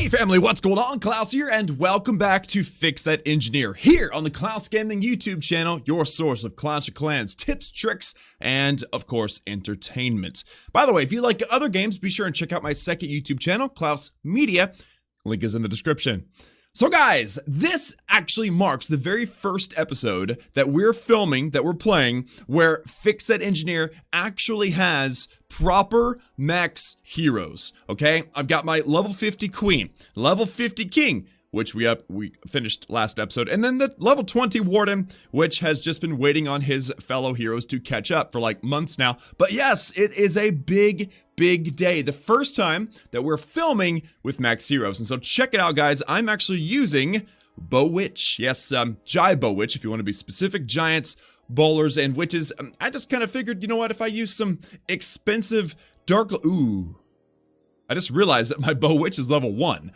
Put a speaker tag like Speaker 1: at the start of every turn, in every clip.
Speaker 1: Hey family, what's going on? Klaus here, and welcome back to Fix That Engineer here on the Klaus Gaming YouTube channel, your source of Clash of Clans tips, tricks, and of course, entertainment. By the way, if you like other games, be sure and check out my second YouTube channel, Klaus Media. Link is in the description. So guys, this actually marks the very first episode that we're filming, that we're playing, where Fix That Engineer actually has proper max heroes, okay? I've got my level 50 queen, level 50 king, which we finished last episode, and then the level 20 warden, which has just been waiting on his fellow heroes to catch up for like months now. But yes, it is a big day. The first time that we're filming with max heroes. And so check it out, guys. I'm actually using BOWITCH. Yes, BOWITCH, if you want to be specific. Giants, bowlers, and witches. I just kind of figured, you know what, if I use some expensive dark... Ooh. I just realized that my BOWITCH is level 1.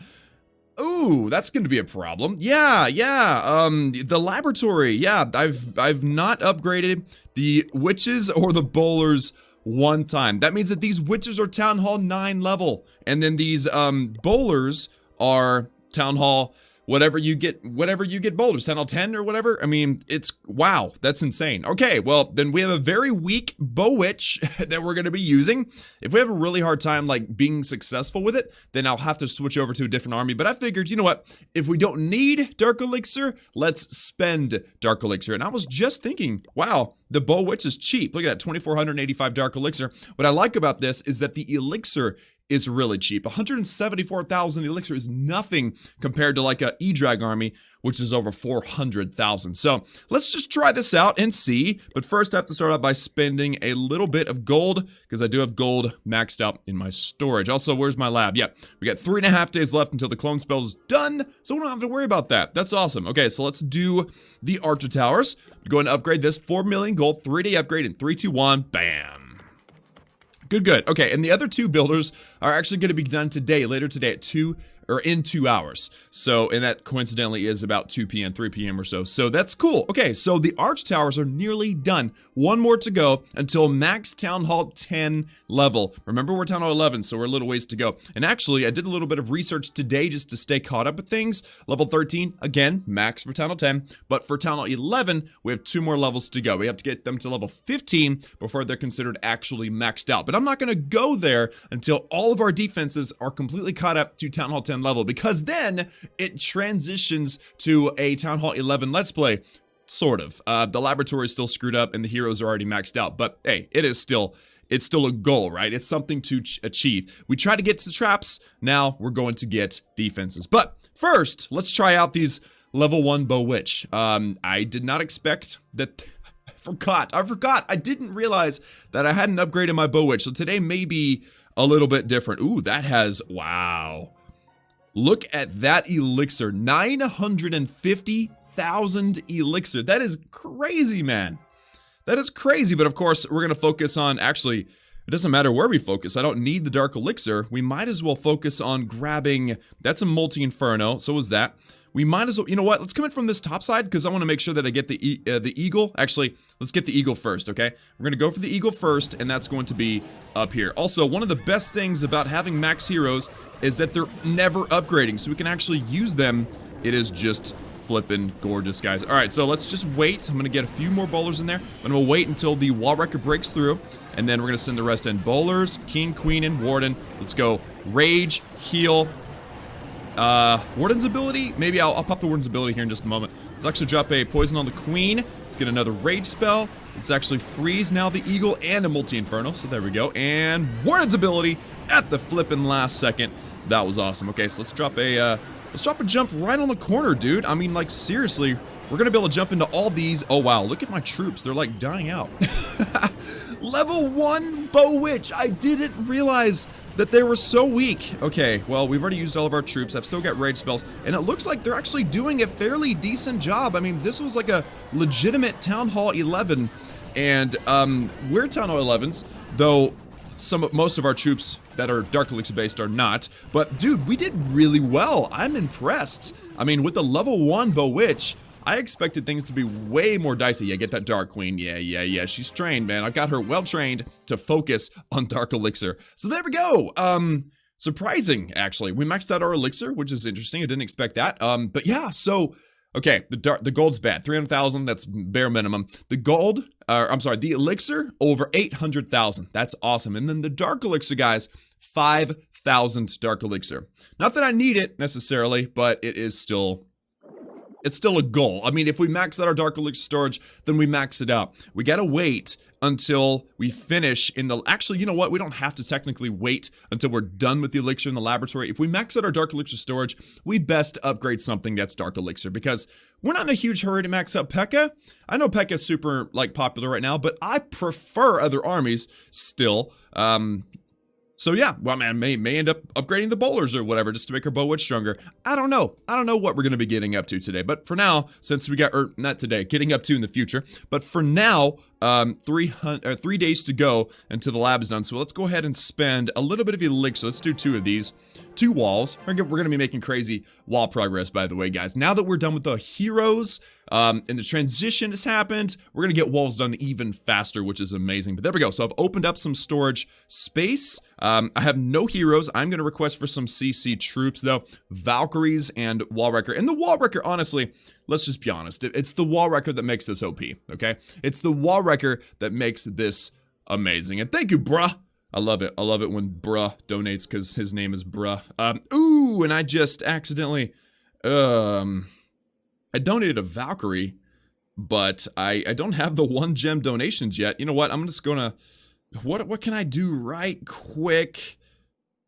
Speaker 1: Ooh, that's going to be a problem. Yeah. The laboratory. Yeah, I've not upgraded the witches or the bowlers one time. That means that these witches are Town Hall 9 level, and then these bowlers are Town Hall whatever you get bowlers, Town Hall 10 or whatever. I mean, it's wow, that's insane. Okay, well, then we have a very weak BOWITCH that we're going to be using. If we have a really hard time like being successful with it, then I'll have to switch over to a different army. But I figured, you know what, if we don't need Dark Elixir, let's spend Dark Elixir. And I was just thinking, wow, the BOWITCH is cheap. Look at that, 2,485 Dark Elixir. What I like about this is that the Elixir is really cheap. 174,000 Elixir is nothing compared to like a E-Drag army, which is over 400,000. So let's just try this out and see. But first I have to start out by spending a little bit of gold, because I do have gold maxed out in my storage. Also, where's my lab? Yeah, we got 3.5 days left until the clone spell is done, so we don't have to worry about that. That's awesome. Okay, so let's do the Archer Towers. I'm going to upgrade this, 4 million gold, 3-day upgrade in 3, 2, 1, bam. Good. Okay, and the other two builders are actually going to be done today, later today at 2 hours. So, and that coincidentally is about 2 p.m., 3 p.m. or so. So that's cool. Okay, so the Arch Towers are nearly done. One more to go until max Town Hall 10 level. Remember, we're Town Hall 11, so we're a little ways to go. And actually, I did a little bit of research today just to stay caught up with things. Level 13, again, max for Town Hall 10. But for Town Hall 11, we have 2 more levels to go. We have to get them to level 15 before they're considered actually maxed out. But I'm not going to go there until all of our defenses are completely caught up to Town Hall 10 level, because then it transitions to a Town Hall 11 Let's Play, sort of. The laboratory is still screwed up and the heroes are already maxed out, but hey, it's still a goal, right? It's something to achieve. We try to get to the traps, now we're going to get defenses. But first, let's try out these level 1 BOWITCH. I did not expect that... I forgot. I didn't realize that I hadn't upgraded my BOWITCH, so today may be a little bit different. Ooh, that has... wow. Look at that Elixir, 950,000 Elixir. That is crazy, man. That is crazy, but of course, we're going to focus on, actually, it doesn't matter where we focus. I don't need the Dark Elixir. We might as well focus on grabbing, that's a multi-inferno, so is that. We might as well, you know what, let's come in from this top side, because I want to make sure that I get the eagle. Actually, let's get the eagle first, okay? We're going to go for the eagle first, and that's going to be up here. Also, one of the best things about having max heroes is that they're never upgrading, so we can actually use them. It is just flippin' gorgeous, guys. All right, so let's just wait. I'm going to get a few more bowlers in there, but we'll wait until the wall wrecker breaks through, and then we're going to send the rest in. Bowlers, king, queen, and warden. Let's go rage, heal. Warden's ability? Maybe I'll pop the Warden's ability here in just a moment. Let's actually drop a poison on the queen. Let's get another rage spell. Let's actually freeze now the eagle and a multi-inferno. So there we go. And Warden's ability at the flippin' last second. That was awesome. Okay, so let's drop a jump right on the corner, dude. I mean, like, seriously, we're gonna be able to jump into all these. Oh, wow, look at my troops. They're, like, dying out. Level 1 BOWITCH. I didn't realize that they were so weak. Okay, well, we've already used all of our troops. I've still got rage spells, and it looks like they're actually doing a fairly decent job. I mean, this was like a legitimate Town Hall 11, and we're Town Hall 11s, though most of our troops that are Dark Elixir based are not. But dude, we did really well. I'm impressed. I mean, with the level 1 BOWITCH, I expected things to be way more dicey. Yeah, get that Dark Queen. Yeah. She's trained, man. I've got her well trained to focus on Dark Elixir. So there we go. surprising, actually. We maxed out our elixir, which is interesting. I didn't expect that. But yeah, so okay, the gold's bad. 300,000, that's bare minimum. The gold, I'm sorry, the elixir, over 800,000. That's awesome. And then the dark elixir, guys, 5,000 dark elixir. Not that I need it necessarily, but it is still, it's still a goal. I mean, if we max out our dark elixir storage, then we max it out. We gotta wait until we finish in the, actually, you know what? We don't have to technically wait until we're done with the elixir in the laboratory. If we max out our dark elixir storage, we best upgrade something that's dark elixir, because we're not in a huge hurry to max out P.E.K.K.A. I know P.E.K.K.A. is super, like, popular right now, but I prefer other armies still. So yeah, well, man, may end up upgrading the bowlers or whatever just to make our BOWITCH stronger. I don't know. I don't know what we're going to be getting up to today. But for now, since we got, or not today, getting up to in the future. But for now, 3 days to go until the lab is done. So let's go ahead and spend a little bit of elixir. Let's do 2 of these. 2 walls. We're going to be making crazy wall progress, by the way, guys. Now that we're done with the heroes, and the transition has happened, we're going to get walls done even faster, which is amazing. But there we go. So I've opened up some storage space. I have no heroes. I'm going to request for some CC troops, though. Valkyries and Wall Wrecker. And the Wall Wrecker, honestly, let's just be honest. It's the Wall Wrecker that makes this OP, okay? It's the Wall Wrecker that makes this amazing. And thank you, bruh. I love it. I love it when bruh donates because his name is bruh. Ooh, and I just accidentally, I donated a Valkyrie, but I don't have the 1 gem donations yet. You know what? I'm just gonna, what can I do right quick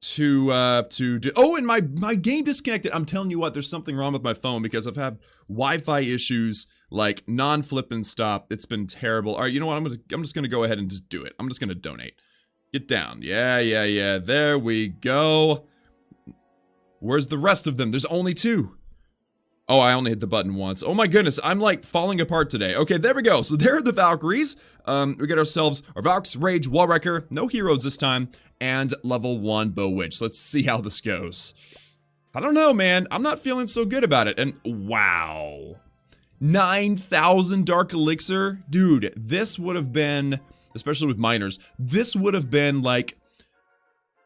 Speaker 1: to do? Oh, and my game disconnected. I'm telling you what, there's something wrong with my phone because I've had Wi-Fi issues, like non-flip and stop. It's been terrible. All right, you know what? I'm just gonna go ahead and just do it. I'm just gonna donate. Get down. Yeah. There we go. Where's the rest of them? There's only 2. Oh, I only hit the button once. Oh my goodness, I'm like falling apart today. Okay, there we go. So there are the Valkyries. We get ourselves our Valks, Rage, Wall Wrecker, no heroes this time, and level 1 BOWITCH. Let's see how this goes. I don't know, man. I'm not feeling so good about it. And wow. 9,000 Dark Elixir? Dude, this would have been, especially with miners, this would have been like,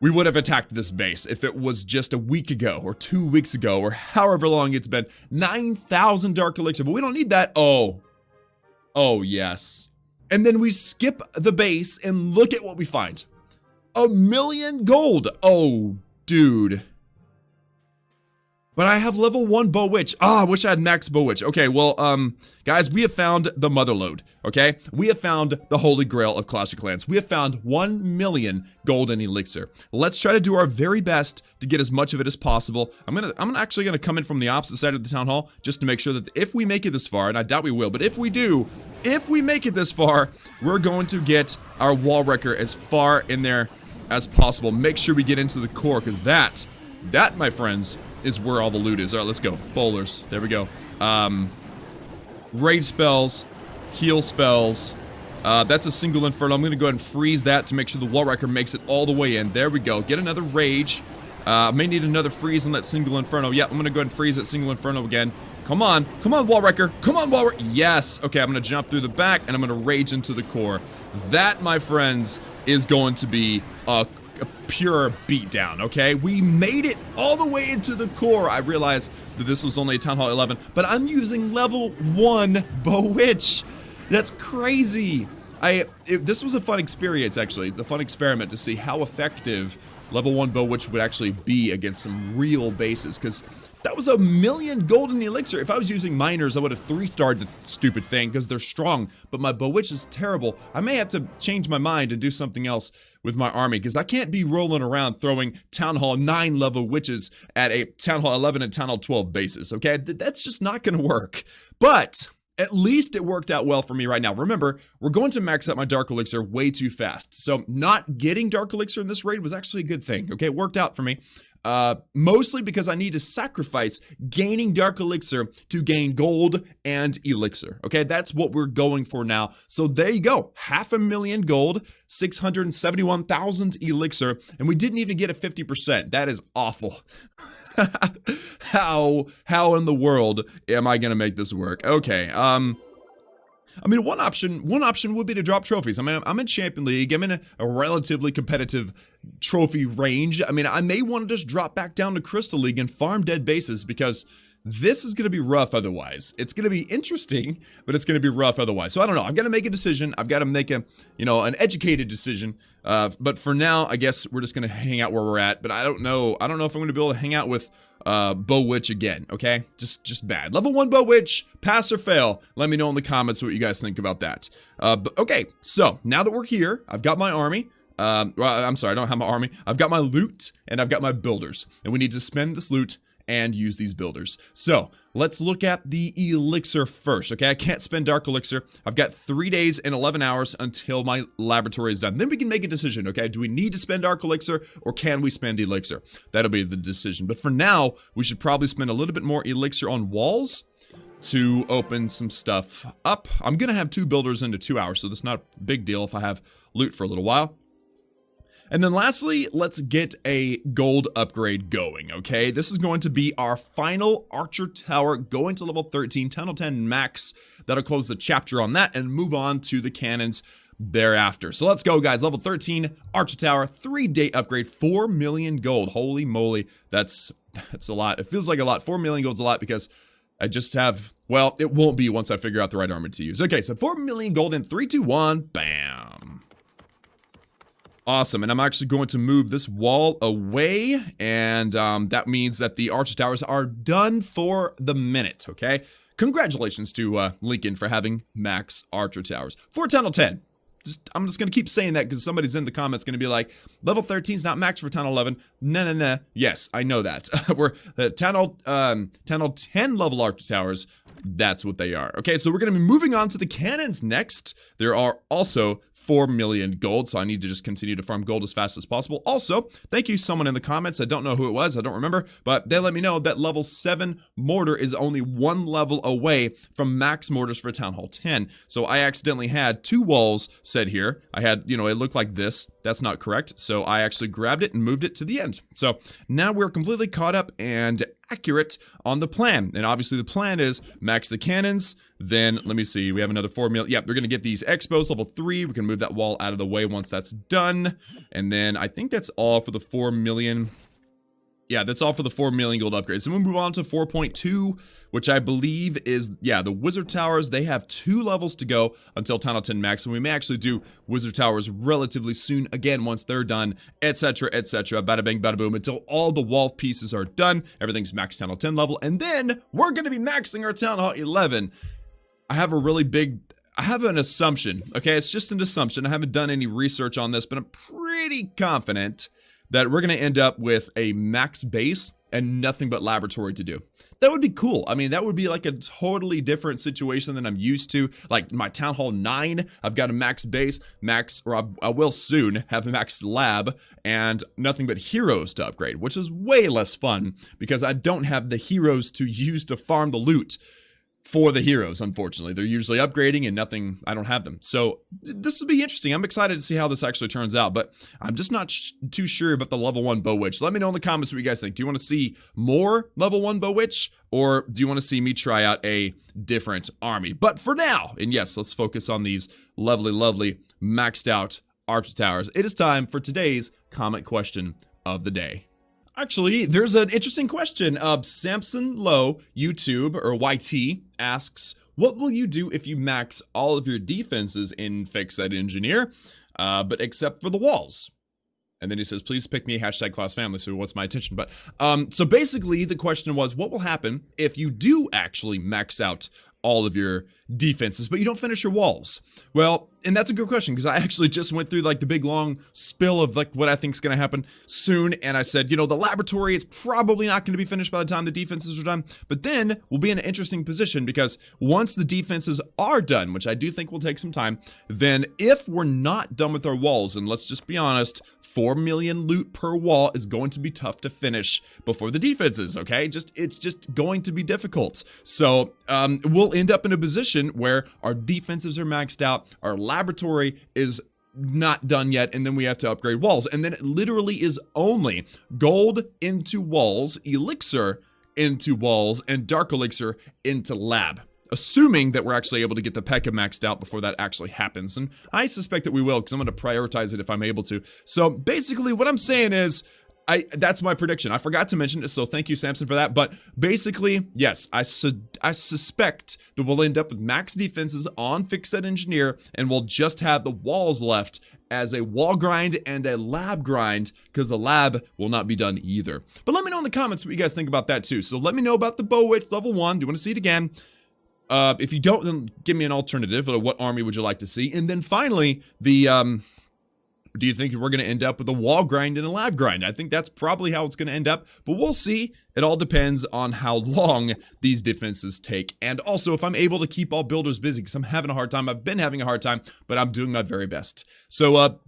Speaker 1: we would have attacked this base if it was just a week ago or 2 weeks ago or however long it's been. 9,000 Dark Elixir, but we don't need that. Oh, yes. And then we skip the base and look at what we find. 1,000,000 gold. Oh, dude. But I have level 1 BOWITCH. I wish I had max BOWITCH. Okay, well, guys, we have found the motherlode, okay? We have found the holy grail of Clash of Clans. We have found 1,000,000 golden elixir. Let's try to do our very best to get as much of it as possible. I'm actually gonna come in from the opposite side of the town hall just to make sure that if we make it this far, and I doubt we will, but if we do, if we make it this far, we're going to get our Wall Wrecker as far in there as possible. Make sure we get into the core, because that, my friends, is where all the loot is. All right, let's go. Bowlers. There we go. Rage spells. Heal spells. That's a single inferno. I'm going to go ahead and freeze that to make sure the Wall Wrecker makes it all the way in. There we go. Get another rage. May need another freeze on that single inferno. Yeah, I'm going to go ahead and freeze that single inferno again. Come on. Come on, Wall Wrecker. Come on, Wall Wrecker. Yes. Okay, I'm going to jump through the back, and I'm going to rage into the core. That, my friends, is going to be a pure beatdown, okay? We made it all the way into the core. I realized that this was only a Town Hall 11, but I'm using level 1 BOWITCH. That's crazy. This was a fun experience, actually. It's a fun experiment to see how effective level 1 BOWITCH would actually be against some real bases, because that was 1,000,000 golden elixir. If I was using miners, I would have 3-starred the stupid thing because they're strong, but my BOWITCH is terrible. I may have to change my mind and do something else with my army, because I can't be rolling around throwing Town Hall 9 level witches at a Town Hall 11 and Town Hall 12 bases, okay? That's just not gonna work. But at least it worked out well for me right now. Remember, we're going to max out my Dark Elixir way too fast. So not getting Dark Elixir in this raid was actually a good thing, okay? It worked out for me. Mostly because I need to sacrifice gaining Dark Elixir to gain gold and elixir. Okay, that's what we're going for now. So there you go, 500,000 gold, 671,000 elixir, and we didn't even get a 50%. That is awful. How in the world am I gonna make this work? Okay, I mean, one option would be to drop trophies. I mean, I'm in Champion League. I'm in a relatively competitive trophy range. I mean, I may want to just drop back down to Crystal League and farm dead bases because this is going to be rough otherwise. It's going to be interesting, but it's going to be rough otherwise. So I don't know. I've got to make a decision. I've got to make an educated decision. But for now, I guess we're just going to hang out where we're at. But I don't know. I don't know if I'm going to be able to hang out with BOWITCH again. Okay, just bad. Level 1 BOWITCH, pass or fail. Let me know in the comments what you guys think about that. But okay, so now that we're here, I've got my army. Well, I'm sorry, I don't have my army. I've got my loot and I've got my builders, and we need to spend this loot and use these builders. So let's look at the elixir first. Okay, I can't spend dark elixir. I've got 3 days and 11 hours until my laboratory is done. Then we can make a decision. Okay, do we need to spend dark elixir or can we spend elixir? That'll be the decision. But for now, we should probably spend a little bit more elixir on walls to open some stuff up. I'm gonna have 2 builders into 2 hours, so that's not a big deal if I have loot for a little while. And then lastly, let's get a gold upgrade going, okay? This is going to be our final archer tower going to level 13, Town Hall 10 max. That'll close the chapter on that and move on to the cannons thereafter. So let's go, guys. Level 13, archer tower, 3-day upgrade, 4 million gold. Holy moly, that's a lot. It feels like a lot. 4 million gold's a lot because I just have, well, it won't be once I figure out the right armor to use. Okay, so 4 million gold in 3, 2, 1, bam. Awesome, and I'm actually going to move this wall away, and that means that the archer towers are done for the minute, okay? Congratulations to Lincoln for having max archer towers. For Tunnel 10, I'm just going to keep saying that because somebody's in the comments going to be like, level 13 is not max for Tunnel 11. No. Yes, I know that. We're Tunnel 10 level archer towers. That's what they are. Okay, so we're going to be moving on to the cannons next. There are also 4 million gold, so I need to just continue to farm gold as fast as possible. Also, thank you someone in the comments. I don't know who it was. I don't remember, but they let me know that level 7 mortar is only 1 level away from max mortars for Town Hall 10. So I accidentally had 2 walls set here. I had, it looked like this. That's not correct. So I actually grabbed it and moved it to the end. So now we're completely caught up and accurate on the plan. And obviously the plan is max the cannons. Then let me see, we have another 4 million. Yep, they're going to get these expos level 3. We can move that wall out of the way once that's done. And then I think that's all for the 4 million. Yeah, that's all for the 4 million gold upgrades. Then we'll move on to 4.2, which I believe is, yeah, the wizard towers. They have 2 levels to go until Town Hall 10 max. And we may actually do wizard towers relatively soon, again, once they're done, etc., etc. Bada bang, bada boom, until all the wall pieces are done. Everything's max Town Hall 10 level. And then we're going to be maxing our Town Hall 11. I have an assumption, okay? It's just an assumption. I haven't done any research on this, but I'm pretty confident that we're going to end up with a max base and nothing but laboratory to do. That would be cool. I mean, that would be like a totally different situation than I'm used to. Like my Town Hall 9, I've got a max base, I will soon have a max lab, and nothing but heroes to upgrade, which is way less fun because I don't have the heroes to use to farm the loot for the heroes, unfortunately. They're usually upgrading and nothing, I don't have them. So this will be interesting. I'm excited to see how this actually turns out, but I'm just not too sure about the level 1 BOWITCH. Let me know in the comments what you guys think. Do you want to see more level 1 BOWITCH, or do you want to see me try out a different army? But for now, and yes, let's focus on these lovely maxed out archer towers. It is time for today's comment question of the day. Actually, there's an interesting question. Samson Low, YouTube, or YT, asks, what will you do if you max all of your defenses in Fix That Engineer, but except for the walls? And then he says, please pick me, #Klaus family, so what's my attention? But, so basically the question was, what will happen if you do actually max out all of your defenses, but you don't finish your walls? Well, and that's a good question, because I actually just went through like the big long spill of like what I think is going to happen soon, and I said, the laboratory is probably not going to be finished by the time the defenses are done, but then we'll be in an interesting position, because once the defenses are done, which I do think will take some time, then if we're not done with our walls, and let's just be honest, 4 million loot per wall is going to be tough to finish before the defenses, okay? It's just going to be difficult. So we'll end up in a position where our defenses are maxed out, our laboratory is not done yet, and then we have to upgrade walls, and then it literally is only gold into walls, elixir into walls, and dark elixir into lab. assuming that we're actually able to get the P.E.K.K.A maxed out before that actually happens. And I suspect that we will, because I'm going to prioritize it if I'm able to. So basically what I'm saying is, that's my prediction. I forgot to mention it, so thank you, Samson, for that. But basically, yes, I suspect that we'll end up with max defenses on Fix That Engineer, and we'll just have the walls left as a wall grind and a lab grind, because the lab will not be done either. But let me know in the comments what you guys think about that too. So let me know about the BOWITCH level 1. Do you want to see it again? If you don't, then give me an alternative. What army would you like to see? And then finally, do you think we're going to end up with a wall grind and a lab grind? I think that's probably how it's going to end up, but we'll see. It all depends on how long these defenses take, and also if I'm able to keep all builders busy, because I'm having a hard time. I've been having a hard time, but I'm doing my very best. So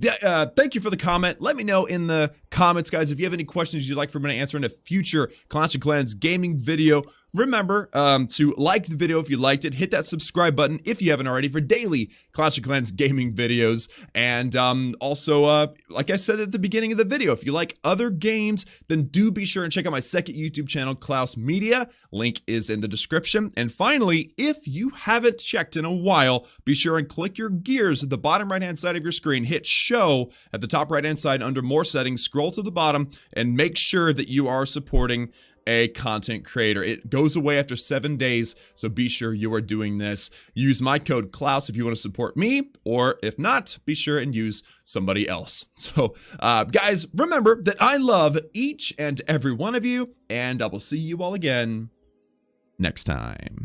Speaker 1: thank you for the comment. Let me know in the comments, guys, if you have any questions you'd like for me to answer in a future Clash of Clans gaming video. Remember to like the video if you liked it. Hit that subscribe button if you haven't already for daily Clash of Clans gaming videos. And also, like I said at the beginning of the video, if you like other games, then do be sure and check out my second YouTube channel, Klaus Media. Link is in the description. And finally, if you haven't checked in a while, be sure and click your gears at the bottom right-hand side of your screen. Hit show at the top right-hand side under more settings. Scroll to the bottom and make sure that you are supporting a content creator. It goes away after 7 days, so be sure you are doing this. Use my code Klaus if you want to support me, or if not, be sure and use somebody else. So, guys, remember that I love each and every one of you, and I will see you all again next time.